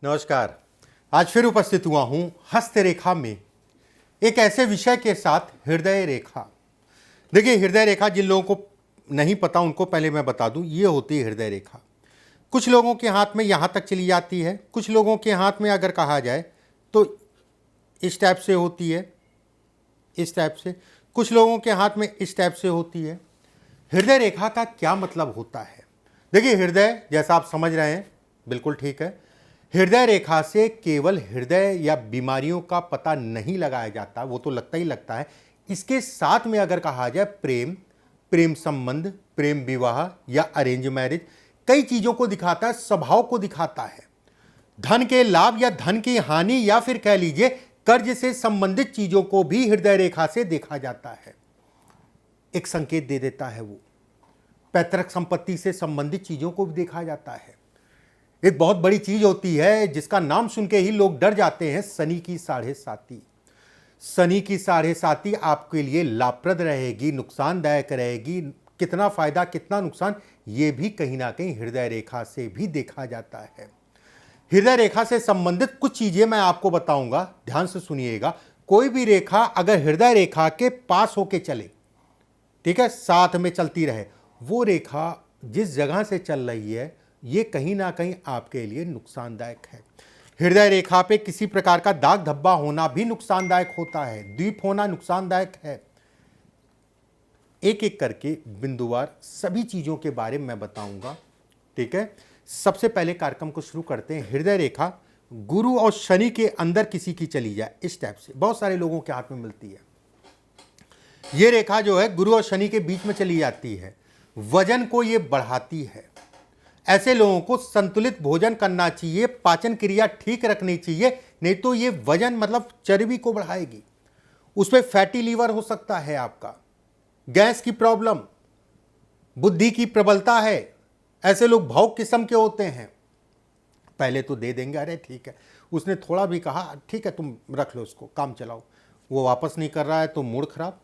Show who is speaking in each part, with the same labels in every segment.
Speaker 1: नमस्कार। आज फिर उपस्थित हुआ हूं हस्तरेखा में एक ऐसे विषय के साथ, हृदय रेखा। देखिए, हृदय रेखा जिन लोगों को नहीं पता उनको पहले मैं बता दूं, ये होती है हृदय रेखा। कुछ लोगों के हाथ में यहां तक चली जाती है, कुछ लोगों के हाथ में अगर कहा जाए तो इस टाइप से होती है, इस टाइप से। कुछ लोगों के हाथ में इस टाइप से होती है। हृदय रेखा का क्या मतलब होता है? देखिए, हृदय जैसा आप समझ रहे हैं बिल्कुल ठीक है। हृदय रेखा से केवल हृदय या बीमारियों का पता नहीं लगाया जाता, वो तो लगता ही लगता है। इसके साथ में अगर कहा जाए प्रेम, प्रेम संबंध, प्रेम विवाह या अरेंज मैरिज, कई चीजों को दिखाता है, स्वभाव को दिखाता है। धन के लाभ या धन की हानि या फिर कह लीजिए कर्ज से संबंधित चीजों को भी हृदय रेखा से देखा जाता है। एक संकेत दे देता है वो। पैतृक संपत्ति से संबंधित चीजों को भी देखा जाता है। एक बहुत बड़ी चीज होती है जिसका नाम सुन के ही लोग डर जाते हैं, शनि की साढ़े साती। शनि की साढ़े साती आपके लिए लाभप्रद रहेगी, नुकसानदायक रहेगी। कितना फायदा कितना नुकसान, ये भी कहीं ना कहीं हृदय रेखा से भी देखा जाता है। हृदय रेखा से संबंधित कुछ चीजें मैं आपको बताऊंगा, ध्यान से सुनिएगा। कोई भी रेखा अगर हृदय रेखा के पास होके चले, ठीक है, साथ में चलती रहे, वो रेखा जिस जगह से चल रही है ये कहीं ना कहीं आपके लिए नुकसानदायक है। हृदय रेखा पे किसी प्रकार का दाग धब्बा होना भी नुकसानदायक होता है, द्वीप होना नुकसानदायक है। एक एक करके बिंदुवार सभी चीजों के बारे में मैं बताऊंगा, ठीक है। सबसे पहले कार्यक्रम को शुरू करते हैं। हृदय रेखा गुरु और शनि के अंदर किसी की चली जाए, इस टाइप से बहुत सारे लोगों के हाथ में मिलती है। यह रेखा जो है गुरु और शनि के बीच में चली जाती है, वजन को यह बढ़ाती है। ऐसे लोगों को संतुलित भोजन करना चाहिए, पाचन क्रिया ठीक रखनी चाहिए, नहीं तो ये वजन मतलब चर्बी को बढ़ाएगी। उसमें फैटी लीवर हो सकता है आपका, गैस की प्रॉब्लम, बुद्धि की प्रबलता है। ऐसे लोग भावुक किस्म के होते हैं। पहले तो दे देंगे, अरे ठीक है, उसने थोड़ा भी कहा ठीक है तुम रख लो उसको, काम चलाओ। वो वापस नहीं कर रहा है तो मूड खराब,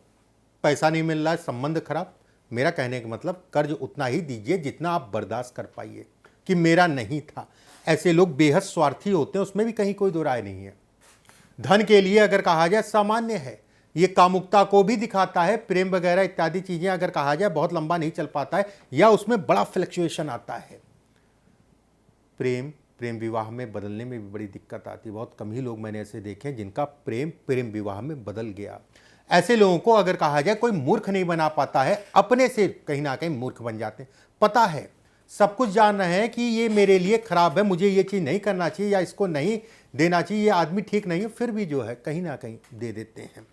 Speaker 1: पैसा नहीं मिल रहा है, संबंध खराब। मेरा कहने का मतलब कर्ज उतना ही दीजिए जितना आप बर्दाश्त कर पाइए, कि मेरा नहीं था। ऐसे लोग बेहद स्वार्थी होते हैं, उसमें भी कहीं कोई दो राय नहीं है। धन के लिए अगर कहा जाए सामान्य है, ये कामुकता को भी दिखाता है। प्रेम वगैरह इत्यादि चीजें अगर कहा जाए बहुत लंबा नहीं चल पाता है या उसमें बड़ा फ्लक्चुएशन आता है। प्रेम विवाह में बदलने में भी बड़ी दिक्कत आती है। बहुत कम ही लोग मैंने ऐसे देखे हैं जिनका प्रेम विवाह में बदल गया। ऐसे लोगों को अगर कहा जाए कोई मूर्ख नहीं बना पाता है, अपने से कहीं ना कहीं मूर्ख बन जाते हैं। पता है, सब कुछ जान रहे हैं कि ये मेरे लिए खराब है, मुझे ये चीज़ नहीं करना चाहिए या इसको नहीं देना चाहिए, ये आदमी ठीक नहीं है, फिर भी जो है कहीं ना कहीं दे देते हैं।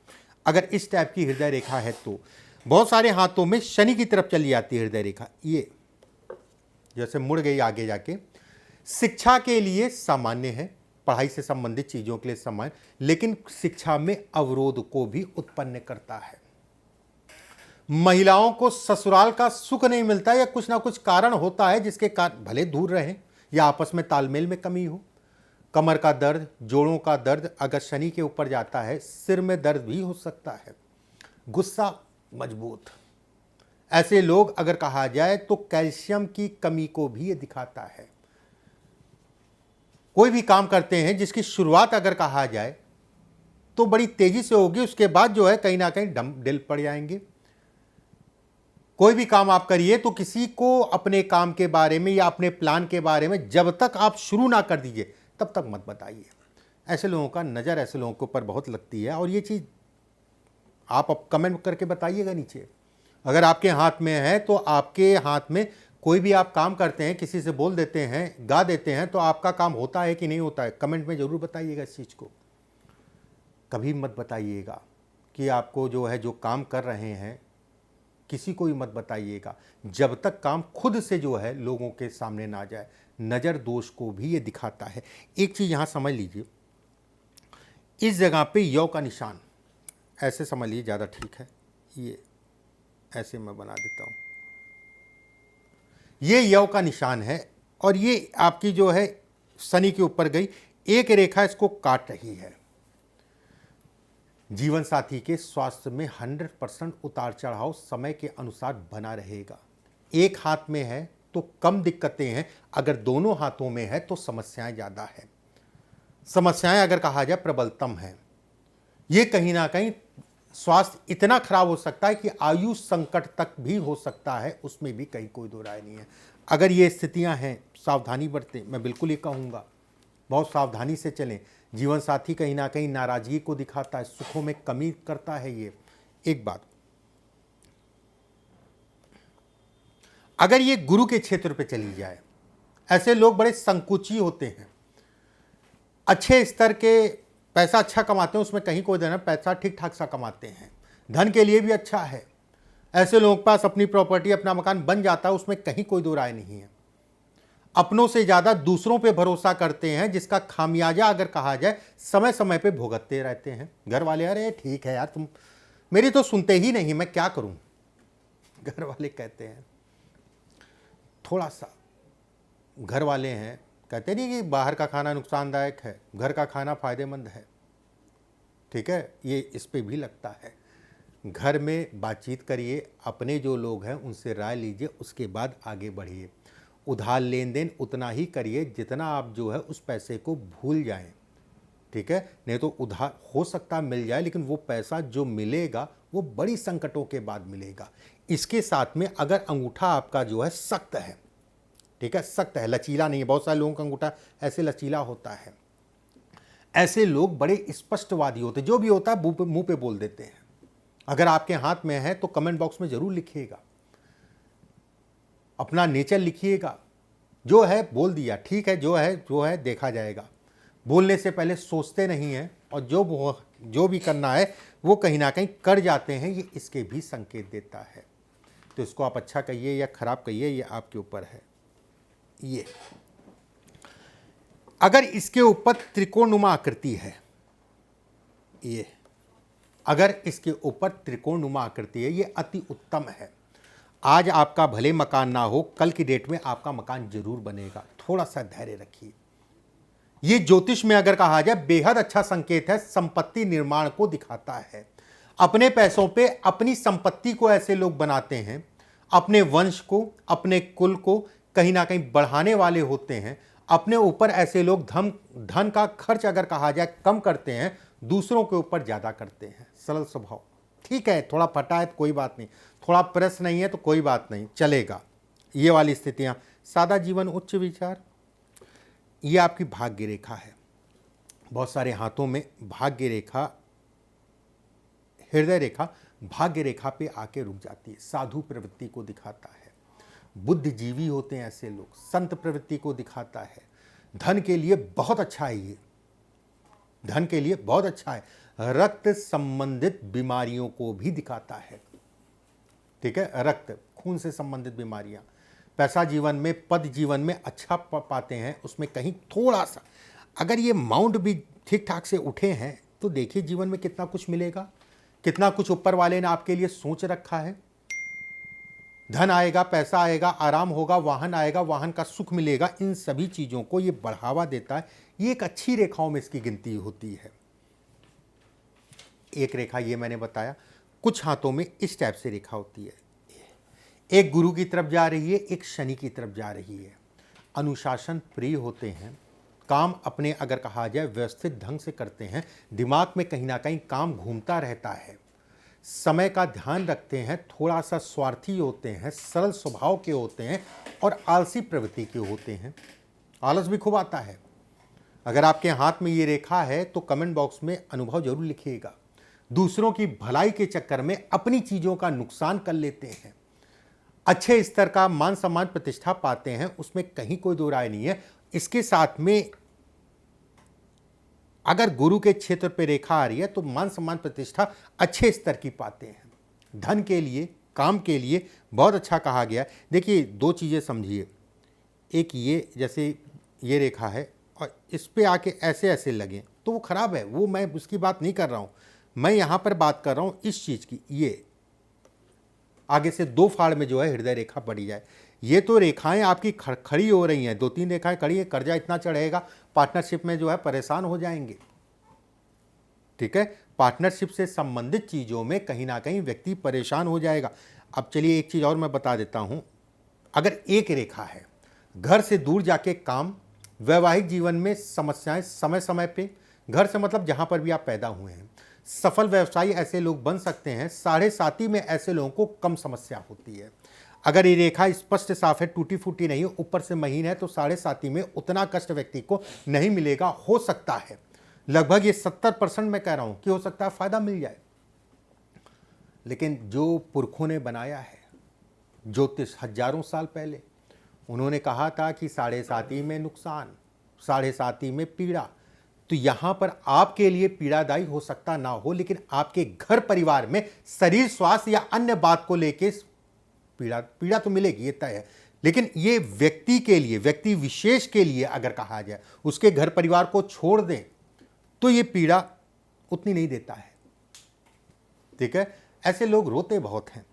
Speaker 1: अगर इस टाइप की हृदय रेखा है तो बहुत सारे हाथों में शनि की तरफ चली जाती है हृदय रेखा, ये जैसे मुड़ गई आगे जाके। शिक्षा के लिए सामान्य है, पढ़ाई से संबंधित चीजों के लिए सामान्य, लेकिन शिक्षा में अवरोध को भी उत्पन्न करता है। महिलाओं को ससुराल का सुख नहीं मिलता या कुछ ना कुछ कारण होता है जिसके कारण भले दूर रहें या आपस में तालमेल में कमी हो। कमर का दर्द, जोड़ों का दर्द अगर शनि के ऊपर जाता है, सिर में दर्द भी हो सकता है। गुस्सा मजबूत, ऐसे लोग अगर कहा जाए तो कैल्शियम की कमी को भी ये दिखाता है। कोई भी काम करते हैं जिसकी शुरुआत अगर कहा जाए तो बड़ी तेजी से होगी, उसके बाद जो है कहीं ना कहीं डम डिल पड़ जाएंगे। कोई भी काम आप करिए तो किसी को अपने काम के बारे में या अपने प्लान के बारे में जब तक आप शुरू ना कर दीजिए तब तक मत बताइए। ऐसे लोगों का नज़र ऐसे लोगों के ऊपर बहुत लगती है, और ये चीज़ आप अब कमेंट करके बताइएगा नीचे। अगर आपके हाथ में है तो आपके हाथ में कोई भी आप काम करते हैं, किसी से बोल देते हैं, गा देते हैं, तो आपका काम होता है कि नहीं होता है, कमेंट में ज़रूर बताइएगा इस चीज़ को। कभी मत बताइएगा कि आपको जो है जो काम कर रहे हैं किसी को भी मत बताइएगा जब तक काम खुद से जो है लोगों के सामने ना जाए। नज़र दोष को भी ये दिखाता है। एक चीज़ यहाँ समझ लीजिए, इस जगह पे यौ का निशान ऐसे समझ लीजिए, ज़्यादा ठीक है। ये ऐसे मैं बना देता हूँ, ये यौ का निशान है और ये आपकी जो है शनि के ऊपर गई, एक रेखा इसको काट रही है। जीवन साथी के स्वास्थ्य में 100% उतार चढ़ाव समय के अनुसार बना रहेगा। एक हाथ में है तो कम दिक्कतें हैं, अगर दोनों हाथों में है तो समस्याएं ज़्यादा है। समस्याएं अगर कहा जाए प्रबलतम हैं। ये कहीं ना कहीं स्वास्थ्य इतना खराब हो सकता है कि आयु संकट तक भी हो सकता है, उसमें भी कहीं कोई दो राय नहीं है। अगर ये स्थितियां हैं, सावधानी बरतें, मैं बिल्कुल ये कहूँगा, बहुत सावधानी से चलें। जीवन साथी कहीं ना कहीं नाराजगी को दिखाता है, सुखों में कमी करता है। ये एक बात। अगर ये गुरु के क्षेत्र पे चली जाए, ऐसे लोग बड़े संकुची होते हैं, अच्छे स्तर के पैसा अच्छा कमाते हैं, उसमें कहीं कोई देना, पैसा ठीक ठाक सा कमाते हैं, धन के लिए भी अच्छा है। ऐसे लोगों के पास अपनी प्रॉपर्टी, अपना मकान बन जाता है, उसमें कहीं कोई दो राय नहीं है। अपनों से ज़्यादा दूसरों पे भरोसा करते हैं, जिसका खामियाजा अगर कहा जाए समय समय पे भुगतते रहते हैं। घर वाले, अरे ठीक है यार, तुम मेरी तो सुनते ही नहीं, मैं क्या करूं, घर वाले कहते हैं। थोड़ा सा घर वाले हैं, कहते नहीं कि बाहर का खाना नुकसानदायक है, घर का खाना फायदेमंद है। ठीक है, ये इस पे भी लगता है। घर में बातचीत करिए, अपने जो लोग हैं उनसे राय लीजिए, उसके बाद आगे बढ़िए। उधार लेन देन उतना ही करिए जितना आप जो है उस पैसे को भूल जाएं। ठीक है, नहीं तो उधार हो सकता मिल जाए, लेकिन वो पैसा जो मिलेगा वो बड़ी संकटों के बाद मिलेगा। इसके साथ में अगर अंगूठा आपका जो है सख्त है, ठीक है, सख्त है, लचीला नहीं है, बहुत सारे लोगों का अंगूठा ऐसे लचीला होता है, ऐसे लोग बड़े स्पष्टवादी होते हैं, जो भी होता है मुंह पे बोल देते हैं। अगर आपके हाथ में है तो कमेंट बॉक्स में जरूर लिखिएगा, अपना नेचर लिखिएगा। जो है बोल दिया, ठीक है, जो है देखा जाएगा। बोलने से पहले सोचते नहीं हैं, और जो भी करना है वो कहीं ना कहीं कर जाते हैं, ये इसके भी संकेत देता है। तो इसको आप अच्छा कहिए या खराब कहिए, ये आपके ऊपर है। ये अगर इसके ऊपर त्रिकोणनुमा आकृति है, ये अगर इसके ऊपर त्रिकोणनुमा आकृति है, ये अति उत्तम है। आज आपका भले मकान ना हो, कल की डेट में आपका मकान जरूर बनेगा। थोड़ा सा धैर्य रखिए। ये ज्योतिष में अगर कहा जाए बेहद अच्छा संकेत है, संपत्ति निर्माण को दिखाता है। अपने पैसों पे अपनी संपत्ति को ऐसे लोग बनाते हैं, अपने वंश को, अपने कुल को कहीं ना कहीं बढ़ाने वाले होते हैं। अपने ऊपर ऐसे लोग धन का खर्च अगर कहा जाए कम करते हैं, दूसरों के ऊपर ज़्यादा करते हैं। सरल स्वभाव, ठीक है, थोड़ा फटा है तो कोई बात नहीं, थोड़ा प्रेस नहीं है तो कोई बात नहीं, चलेगा। ये वाली स्थितियाँ। सादा जीवन, उच्च विचार, ये आपकी भाग्य रेखा है। बहुत सारे हाथों में भाग्य रेखा, हृदय रेखा भाग्य रेखा पे आके रुक जाती है, साधु प्रवृत्ति को दिखाता है। बुद्धिजीवी होते हैं ऐसे लोग, संत प्रवृत्ति को दिखाता है। धन के लिए बहुत अच्छा है, ये धन के लिए बहुत अच्छा है। रक्त संबंधित बीमारियों को भी दिखाता है। ठीक है, रक्त खून से संबंधित बीमारियां। पैसा जीवन में, पद जीवन में अच्छा पाते हैं, उसमें कहीं थोड़ा सा अगर ये माउंट भी ठीक ठाक से उठे हैं तो देखिए जीवन में कितना कुछ मिलेगा, कितना कुछ ऊपर वाले ने आपके लिए सोच रखा है। धन आएगा, पैसा आएगा, आराम होगा, वाहन आएगा, वाहन का सुख मिलेगा। इन सभी चीज़ों को ये बढ़ावा देता है। ये एक अच्छी रेखाओं में इसकी गिनती होती है। एक रेखा ये मैंने बताया, कुछ हाथों में इस टाइप से रेखा होती है। एक गुरु की तरफ जा रही है, एक शनि की तरफ जा रही है। अनुशासन प्रिय होते हैं, काम अपने अगर कहा जाए व्यवस्थित ढंग से करते हैं। दिमाग में कहीं ना कहीं काम घूमता रहता है। समय का ध्यान रखते हैं, थोड़ा सा स्वार्थी होते हैं, सरल स्वभाव के होते हैं और आलसी प्रवृत्ति के होते हैं। आलस भी खूब आता है। अगर आपके हाथ में ये रेखा है तो कमेंट बॉक्स में अनुभव जरूर लिखिएगा। दूसरों की भलाई के चक्कर में अपनी चीज़ों का नुकसान कर लेते हैं। अच्छे स्तर का मान सम्मान प्रतिष्ठा पाते हैं, उसमें कहीं कोई दो राय नहीं है। इसके साथ में अगर गुरु के क्षेत्र पे रेखा आ रही है तो मान सम्मान प्रतिष्ठा अच्छे स्तर की पाते हैं। धन के लिए, काम के लिए बहुत अच्छा कहा गया। देखिए दो चीज़ें समझिए, एक ये जैसे ये रेखा है और इस पे आके ऐसे ऐसे लगे तो वो खराब है, वो मैं उसकी बात नहीं कर रहा हूँ। मैं यहाँ पर बात कर रहा हूँ इस चीज़ की, ये आगे से दो फाड़ में जो है हृदय रेखा बढ़ी जाए। ये तो रेखाएं आपकी खड़ी हो रही हैं, 2-3 रेखाएं खड़ी है, कर्जा इतना चढ़ेगा, पार्टनरशिप में जो है परेशान हो जाएंगे। ठीक है, पार्टनरशिप से संबंधित चीज़ों में कहीं ना कहीं व्यक्ति परेशान हो जाएगा। अब चलिए एक चीज़ और मैं बता देता हूँ। अगर एक रेखा है, घर से दूर जाके काम, वैवाहिक जीवन में समस्याएं समय समय पे, घर से मतलब जहां पर भी आप पैदा हुए हैं। सफल व्यवसायी ऐसे लोग बन सकते हैं। साढ़े साथी में ऐसे लोगों को कम समस्या होती है। अगर ये रेखा स्पष्ट साफ है, टूटी फूटी नहीं, ऊपर से महीन है, तो साढ़े साथी में उतना कष्ट व्यक्ति को नहीं मिलेगा। हो सकता है लगभग ये 70% मैं कह रहा हूं कि हो सकता है फायदा मिल जाए। लेकिन जो पुरखों ने बनाया है ज्योतिष हजारों साल पहले, उन्होंने कहा था कि साढ़े साथी में नुकसान, साढ़े साथी में पीड़ा। तो यहां पर आपके लिए पीड़ादायी हो सकता ना हो, लेकिन आपके घर परिवार में शरीर स्वास्थ्य या अन्य बात को लेके पीड़ा तो मिलेगी, ये तय है। लेकिन ये व्यक्ति के लिए, व्यक्ति विशेष के लिए अगर कहा जाए, उसके घर परिवार को छोड़ दें तो ये पीड़ा उतनी नहीं देता है। ठीक है, ऐसे लोग रोते बहुत हैं,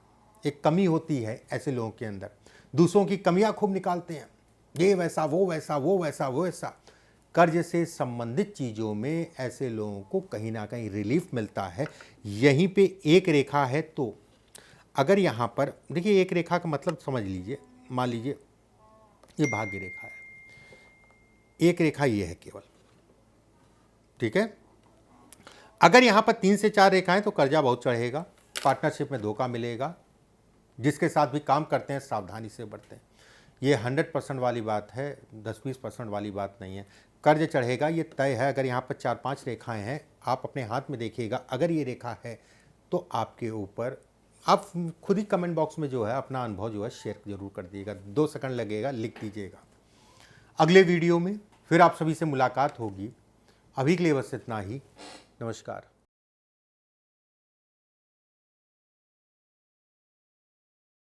Speaker 1: एक कमी होती है ऐसे लोगों के अंदर, दूसरों की कमियां खूब निकालते हैं, ये वैसा वो वैसा वो वैसा वो वैसा। कर्ज से संबंधित चीज़ों में ऐसे लोगों को कहीं ना कहीं रिलीफ मिलता है। यहीं पे एक रेखा है, तो अगर यहाँ पर देखिए, एक रेखा का मतलब समझ लीजिए, मान लीजिए ये भाग्य रेखा है, एक रेखा ये है केवल। ठीक है, अगर यहाँ पर 3 से 4 रेखाएं तो कर्जा बहुत चढ़ेगा, पार्टनरशिप में धोखा मिलेगा, जिसके साथ भी काम करते हैं सावधानी से बरतें। ये 100% वाली बात है, 10-20% वाली बात नहीं है। कर्ज चढ़ेगा ये तय है। अगर यहाँ पर 4-5 रेखाएं हैं, आप अपने हाथ में देखिएगा, अगर ये रेखा है तो आपके ऊपर, आप खुद ही कमेंट बॉक्स में जो है अपना अनुभव जो है शेयर जरूर कर दीजिएगा, 2 सेकंड लगेगा, लिख दीजिएगा। अगले वीडियो में फिर आप सभी से मुलाकात होगी। अभी के लिए बस इतना ही। नमस्कार।